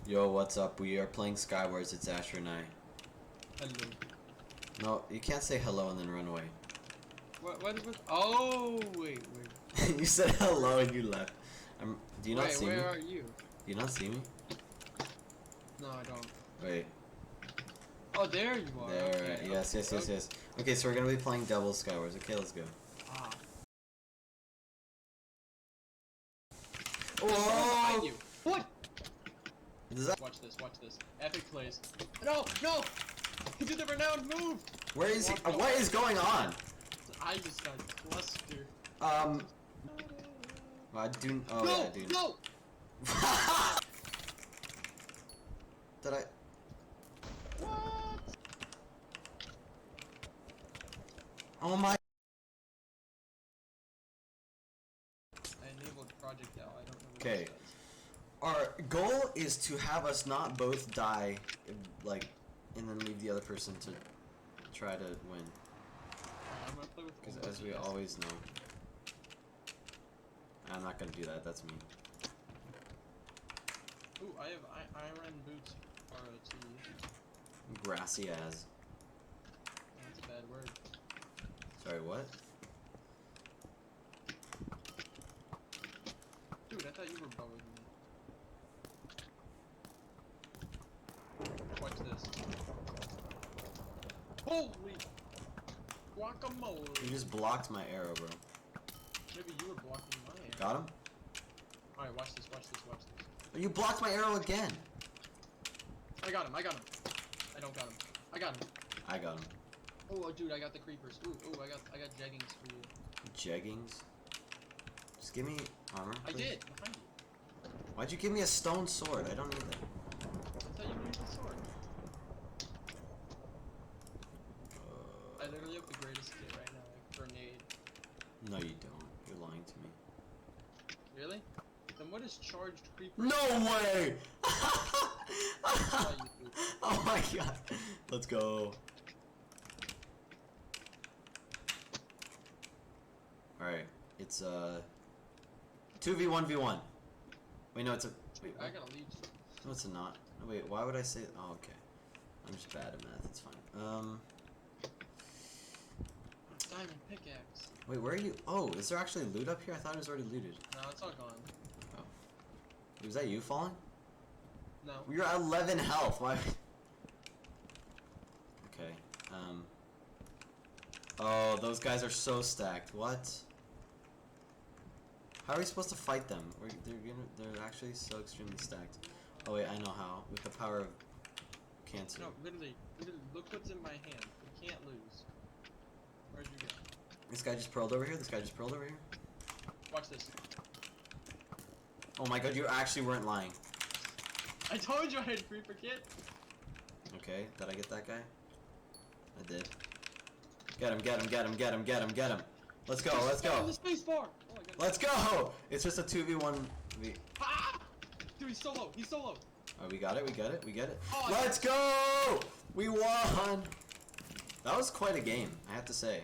Yo, what's up? We are playing Skywars. It's Asher and I. Hello. No, you can't say hello and then run away. What? Oh, wait. You said hello and you left. Do you not see me? Where are you? Do you not see me? No, I don't. Wait. Oh, there you are. There, Okay. yes. Okay, so we're gonna be playing double Skywars. Okay, let's go. Ah. Oh! You. What? Does that... Watch this. Epic plays. No! He did the renowned move! Where is he? What is going on? I just got clustered. Well, I do. Oh, no! yeah, I do. No! Did I? What? Oh my. I enabled projectile. I don't know what Okay. this does. Our goal is to have us not both die, like, and then leave the other person to try to win. I'm gonna play with Because Old as we Yes. always know, I'm not gonna do that. That's me. Ooh, I have iron boots. ROT. Grassy as. That's a bad word. Sorry, what? Dude, I thought you were bowing me. Watch this. Holy guacamole! You just blocked my arrow, bro. Maybe you were blocking my arrow. Got him? Alright, watch this. Oh, you blocked my arrow again. I got him. I don't got him. I got him. I got him. Oh, dude, I got the creepers. Ooh, I got jeggings for you. Jeggings? Just give me armor, I please. did, behind you. Why'd you give me a stone sword? I don't need that. I thought you needed the sword. I literally have the greatest kit right now, like grenade. No, you don't. You're lying to me. Really? Then what is charged creeper? No way! Oh, you poop. Oh my god. Let's go. Alright. It's 2v1v1. Wait, no, it's a... Wait, I what? gotta leave. No, it's a not. No, wait, why would I say... Oh, okay. I'm just bad at math. It's fine. Diamond pickaxe. Wait, where are you? Oh, is there actually loot up here? I thought it was already looted. No, it's all gone. Oh. Was that you falling? No. You're at 11 health. Why? Okay. Oh, those guys are so stacked. What? How are we supposed to fight them? They're actually so extremely stacked. Oh wait, I know how. With the power of cancer. No, literally, look what's in my hand. We can't lose. Where'd you go? This guy just pearled over here. Watch this. Oh my god, you actually weren't lying. I told you I had creeper kit. Okay, did I get that guy? I did. Get him. Let's go. The space bar. Oh, Let's go! It's just a 2v1v. Ah! Dude, he's so low. Oh, we got it. Oh, Let's go! We won! That was quite a game, I have to say.